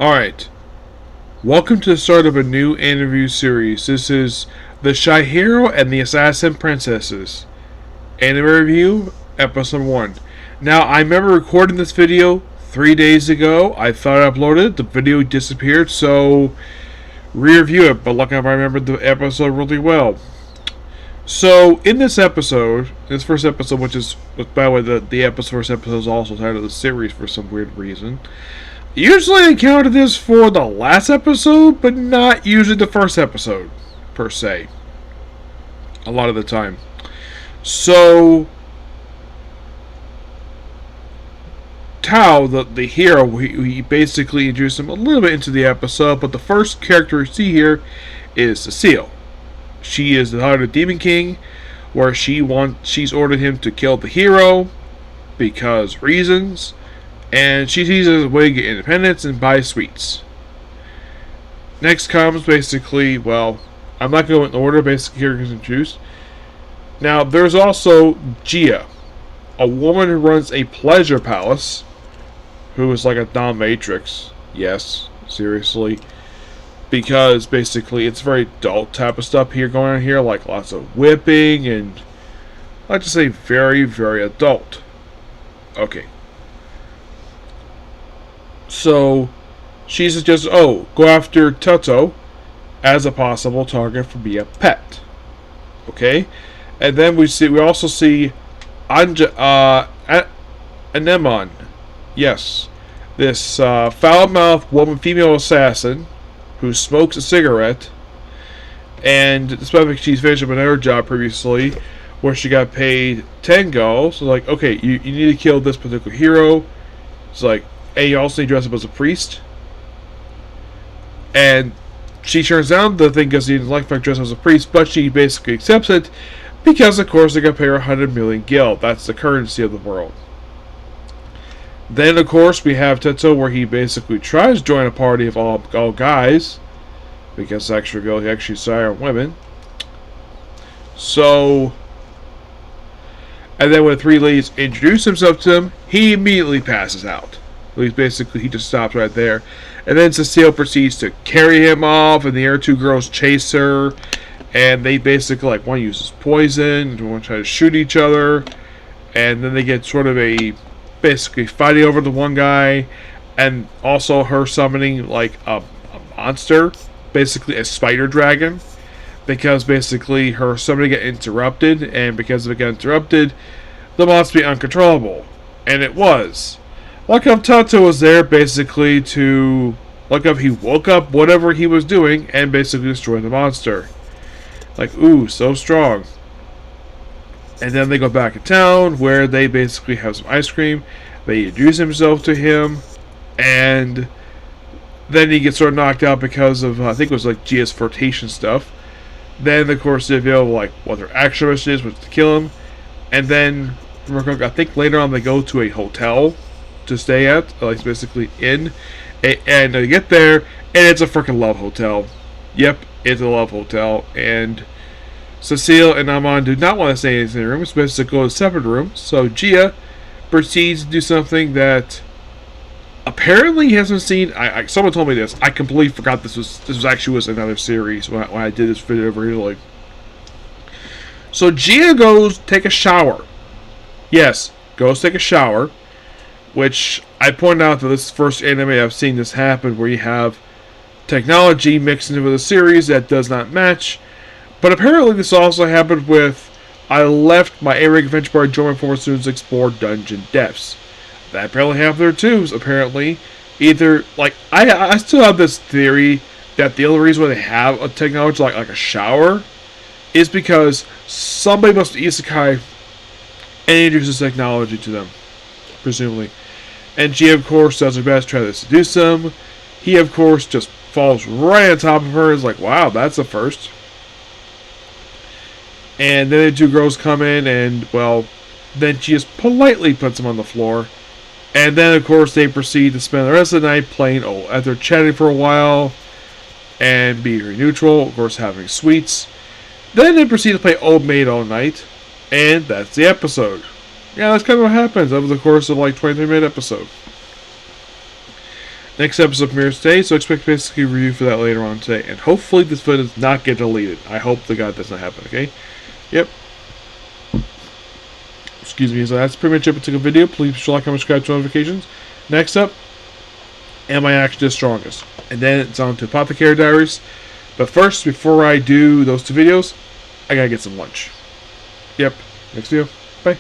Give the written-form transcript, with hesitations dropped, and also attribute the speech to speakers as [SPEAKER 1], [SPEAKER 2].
[SPEAKER 1] Alright, welcome to the start of a new interview series. This is The Chihiro and the Assassin Princesses. Anime Review, Episode 1. Now, I remember recording this video 3 days ago. I thought I uploaded it. The video disappeared, so re-review it. But luckily, I remembered the episode really well. So, in this episode, this first episode, which is, by the way, the first episode is also titled the series for some weird reason. Usually I counted this for the last episode, but not usually the first episode, per se. A lot of the time. So, Tao, the hero, we basically introduced him a little bit into the episode, but the first character we see here is Cecile. She is the daughter of Demon King, where she's ordered him to kill the hero, because reasons. And she sees it as a way to get independence and buy sweets. Next comes basically, well, I'm not going to go in order, basically characters introduced. Now, there's also Gia, a woman who runs a pleasure palace, who is like a dominatrix. Yes, seriously. Because basically it's very adult type of stuff here going on here, like lots of whipping and, I like to say, very, very adult. Okay. So, she suggests, go after Toto as a possible target for being a pet. Okay? And then we also see Anemone. Yes. This foul-mouthed female assassin who smokes a cigarette. And despite she's finished up another job previously where she got paid 10 gold. So, like, okay, you need to kill this particular hero. It's like, and you also need to dress up as a priest. And she turns down the thing because she doesn't like to dress as a priest, but she basically accepts it because, of course, they're going to pay her 100 million gil. That's the currency of the world. Then, of course, we have Tetsuo, where he basically tries to join a party of all guys, because extra girl, he actually sire women. So, and then when the three ladies introduce himself to him, he immediately passes out. Basically, he just stops right there. And then Cecile proceeds to carry him off, and the other two girls chase her. And they basically, like, one uses poison, and one tries to shoot each other. And then they get sort of basically fighting over the one guy. And also her summoning, like, a monster. Basically, a spider dragon. Because basically, her summoning got interrupted. And because it got interrupted, the monster be uncontrollable. And it was. Like how Tato was there basically to, like how he woke up whatever he was doing and basically destroyed the monster. Like, ooh, so strong. And then they go back to town where they basically have some ice cream. They introduce himself to him. And then he gets sort of knocked out because of, I think it was like Gia's flirtation stuff. Then, of course, they reveal like what their actual mission is, which is to kill him. And then, I think later on they go to a hotel to stay at, like basically in, and they get there, and it's a freaking love hotel. Yep, it's a love hotel, and Cecile and Amon do not want to stay in the room, especially to go to separate rooms. So Gia proceeds to do something that apparently he hasn't seen. Someone told me this. I completely forgot this was actually another series when I did this video originally. So Gia goes take a shower. Yes, goes take a shower. Which I point out that this is the first anime I've seen this happen where you have technology mixed into a series that does not match. But apparently this also happened with I left my A-Rank adventure bar to join my former students to explore dungeon depths. That apparently happened there too, apparently. Either, like, I still have this theory that the only reason why they have a technology like a shower is because somebody must isekai and introduces technology to them. Presumably. And she, of course, does her best to try to seduce him. He, of course, just falls right on top of her. Is like, wow, that's a first. And then the two girls come in, and, well, then she just politely puts him on the floor. And then, of course, they proceed to spend the rest of the night playing, after chatting for a while, and being very neutral, of course, having sweets. Then they proceed to play Old Maid all night, and that's the episode. Yeah, that's kind of what happens over the course of like 23-minute episode. Next episode premieres today, so expect basically a review for that later on today. And hopefully this video does not get deleted. I hope to God that's not happen, okay? Yep. Excuse me, so that's pretty much it for the video. Please be sure to like, comment, subscribe to notifications. Next up, am I actually the strongest? And then it's on to Apothecary Diaries. But first, before I do those two videos, I gotta get some lunch. Yep. Next video. Bye.